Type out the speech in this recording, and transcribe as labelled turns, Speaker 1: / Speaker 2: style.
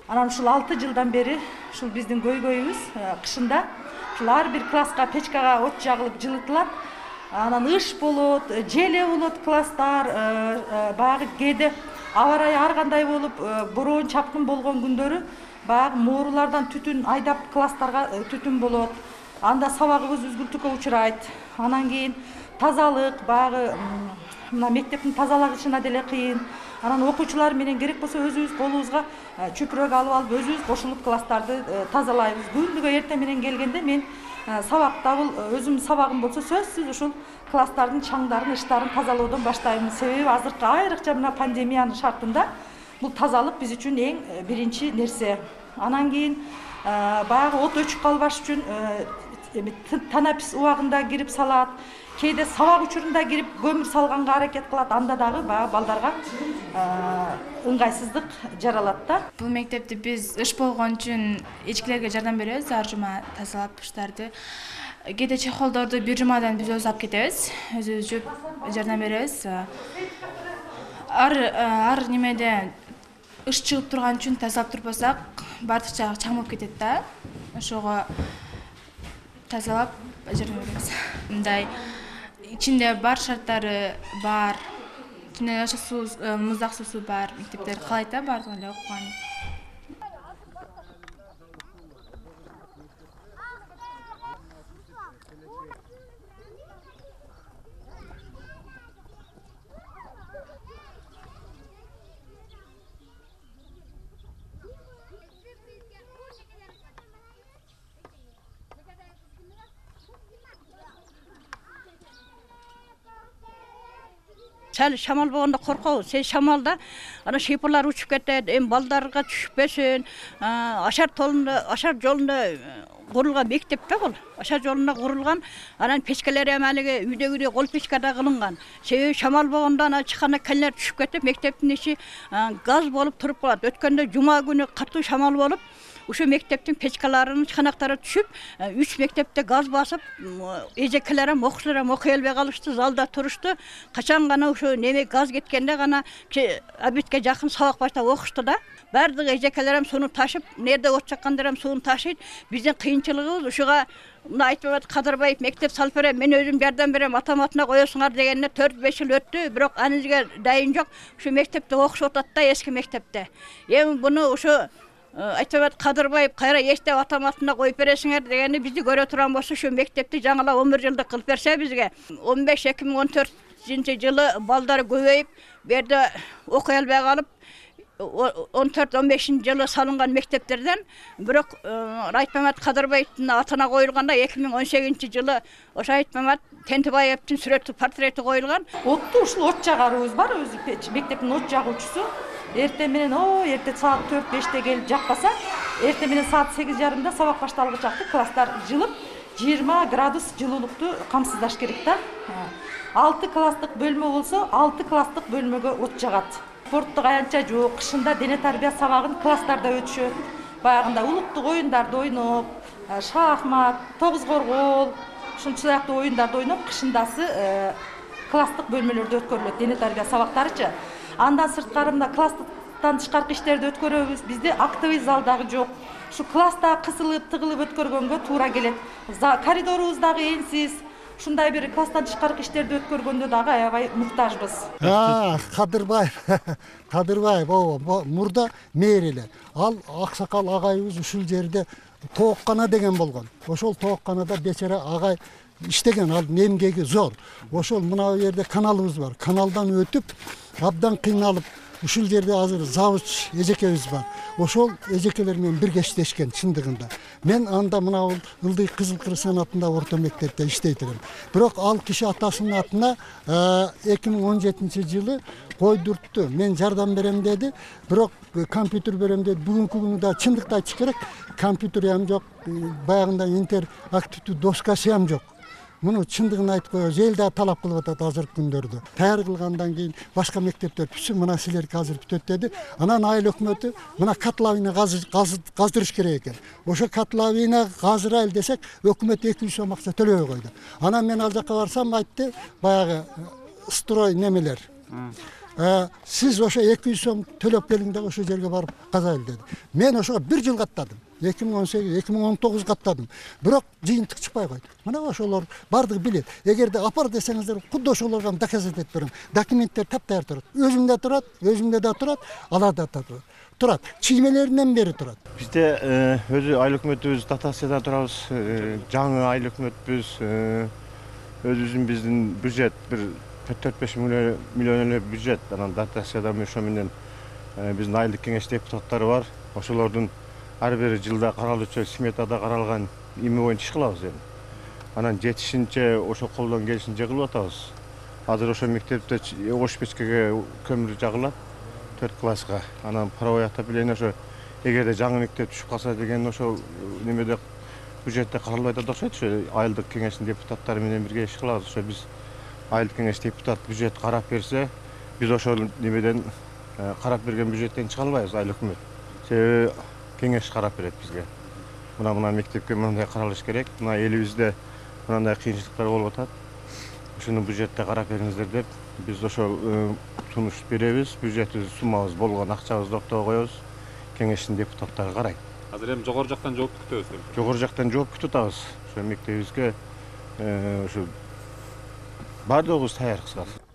Speaker 1: Анан ушул 6 жылдан бери ушул биздин көйгөйүбүз кышында ушул ар бир класска печкага от жагылып жылытылат. Анан ыш болот, желе болот класстар, баягы кээде аба ырайы ар кандай болуп, бороон чапкын болгон күндөрү баягы моорулардан түтүн айдап класстарга түтүн болот. Анда сабагыбыз үзгүлтүккө учурайт. Анан кийин тазалык, баягы мына мектептин тазалагычына деле кыйын. Анан окуучулар менен керек болсо өзүбүз колубузга чөпүрөк алып өзүбүз кошулуп класстарды тазалайбыз. Күндүгө эртең менен келгенде мен сабакта өзүмдүн сабагым болсо сөзсүз ушул класстардын чаңдарын, ыштарын тазалоодон баштайм. Себеби азыркы айрыкча мына пандемиянын шартында бул тазалык биз үчүн эң биринчи нерсе. Анан кийин баягы от өчүп калбаш үчүн танапис убагында кирип салат. Кейде сабак учурунда кирип көмүр салганга аракет кылат. Анда дагы баягы балдарга ыңгайсыздык жаралат да.
Speaker 2: Бул мектепти биз ыш болгон үчүн эчкилерге жардам беребиз, ар жума тазалап ыштарды. Кээде чехолдорду бир жумадан биз өзүбүз алып кетебиз, өзүбүз жууп жардам беребиз. Ар немеде ыш чыгып турган үчүн тазалап турбасак, бардык жагы чаң болуп кетет да. Ошого тазалап жардам беребиз. Мындай ичинде бар шарттары бар. Ичинде ачык суу, муздак суусу бар. Мектептер калайт да бардыгы эле окуган.
Speaker 3: Şamal болгондо коркобуз. Шамалда ана шыйпырлар учуп кетет, эми балдарга түшпөсүн. Ашар жолунда курулган мектеп да бул. Ашар жолунда курулган. Анан печкелер эми алиги үйдөгүдөй кол печкада кылынган. Себеби шамал болгондо ана чыкканда келер түшүп кетип, мектептин ичи газ болуп туруп калат. Өткөндө жума күнү катуу шамал болуп, ошо мектептин печкаларынын чыканактары түшүп, 3 мектепте газ басып, эжекелер ham окуучулар ham окуй албай калышты, залда турушту. Качан гана ошо неме газ кеткенде гана обедке жакын сабак баштап окушту да. Бардык эжекелер ham сууну ташып, нерде от жаккандар ham сууну ташыйт. Биздин кыйынчылыгыбыз ушуга мына айтып атат Кадырбаев мектеп салып берем, мен өзүм жардам берем, атаматына коесуңар дегенине 4-5 жыл өттү, бирок анызга дайын жок. Ушу мектепте окушуп атат да, эски мектепте. Эми буну ушо айтып Кадырбаев кайра эчтеп атаматына коюп бересиңер дегени бизди көрө турган болсо ошо мектепти жаңылап 11 жылдык кылып берсе бизге 15-2014 жылы балдар көбөйүп, бу жерде окуй албай калып 14-15 жылы салынган мектептерден бирок Айтмамат Кадырбаевдин атына коюлганда 2018 жылы ошо Айтмамат Тентибаевдин сүрөтү, портрети коюлган.
Speaker 1: Отту ушул от жагарыбыз бар, өзү мектептин от жагуучусу. Эртең менен эрте саат 4-5те келип жакпаса, эртең менен саат 8:30да сабак башталгыч акты класстар жылып, 20 градус жылуулукту камсыздаш керек да. 6 класстык бөлмө болсо, 6 класстык бөлмөгө от жагат. Спорттук аянча жок, кышында дене тарбия сабагын класстарда өтүшөт. Баягында улуттук оюндарды ойноп, шахмат, тогуз коргол, ушунча сыяктуу оюндарды ойноп, кышындасы класстык бөлмөлөрдө өткөрүлөт дене тарбия сабактарычы. Андан сырткарында класстан тышкаркы иштерди өткөрөбүз. Бизде актовый зал дагы жок. Ушу класста кысылып, тыгылып өткөргөнгө туура келет. Коридорубуз дагы энсиз. Ушундай бир класстан тышкаркы иштерди өткөргөндө дагы аябай муктажбыз.
Speaker 4: Кадырбаев, мурда мэр эле. Ал аксакал агайыбыз ушул жерде тооккана деген болгон. Ошол тоокканада бечара агай иштеген, ал эмгеги зор. Ошол мына жерде каналыбыз бар. Каналдан өтүп, абдан кыйналып, ушул жерде азыр завуч эжекебиз бар. Ошол эжекелер менен бирге иштешкен чындыгында. Мен анда мына Ылдый Кызыл Кыр санатында орто мектепте иштейт элем. Бирок ал киши атасынын атына 2017 жылы койдуртту. Мен жардам берем деди, бирок компьютер берем деди. Бүгүнкү күнү да чындыкты айтыш керек, компьютер ham жок, баягында интерактивдүү доскасы ham жок. Муну чындыгын айтып коебуз, эл да талап кылып атат азыркы күндөрдө. Таяр кылгандан кийин башка мектептер бүтсүн, мына силерге азыр бүтөт деди. Анан айыл өкмөтү мына котловина каздырыш керек экен. Ошо котловина казырайлы десек, өкмөт 200 сом акча төлөбөй койду. Анан мен ал жака барсам айтты, баягы строй немелер. Siz ошо 200 сом төлөп келиң да ошо жерге барып казайлы деди. Мен ошого 1 жыл каттадым. 2018-2019 каттадым. Бирок жыйынтык чыкпай койду. Мына ошолор бардыгы билет. Эгерде апар десеңиздер, кудда ошолорго доказать этип берем. Документтер таптайыр турат. Өзүмдө да турат, аларда да турат. Чиймелеринен бери турат.
Speaker 5: Бизде өзү айыл өкмөтүбүз дотациядан турабыз. Жаңы айыл өкмөтбүз. Өзүбүздүн биздин бюджет бир 4-5 миллион эле бюджет, анан дотациядан ошо менен биздин айылдык кеңеш депутаттары бар. Ошолордун ар бир жылда каралуучу сметада каралган эми боюнча иш кылабыз эми. Анан жетишинче ошо колдон келишинче кылып атабыз. Азыр ошо мектепте ош печкеге көмүр жагылат 4 класска. Анан паровой отопление ошо эгерде жаңы мектеп түшүп калса деген ошо немеде бюджетте каралбай атат окшойт. Ошо айылдык кеңештин депутаттары менен бирге иш кылабыз. Ошо биз айылдык кеңеш депутат бюджет карап берсе, биз ошол немеден карап берген бюджеттен чыга албайбыз айыл өкмөт. Себеби кеңеш карап берет бизге. Мына мектепке мындай каралыш керек. Мына элибизде мындай кыйынчылыктар болуп атат. Ошону бюджетте карап бериңиздер деп биз ошол сунуш беребиз. Бюджеттин суммабыз болгон акчабызды октобой коебуз. Кеңештин депутаттары карайт.
Speaker 6: Азыр эми жогору жактан жооп күтөбүз.
Speaker 5: Жогору жактан жооп күтүп атабыз. Ошо мектебибизге ошо бардыгыбыз таяр кыскасы.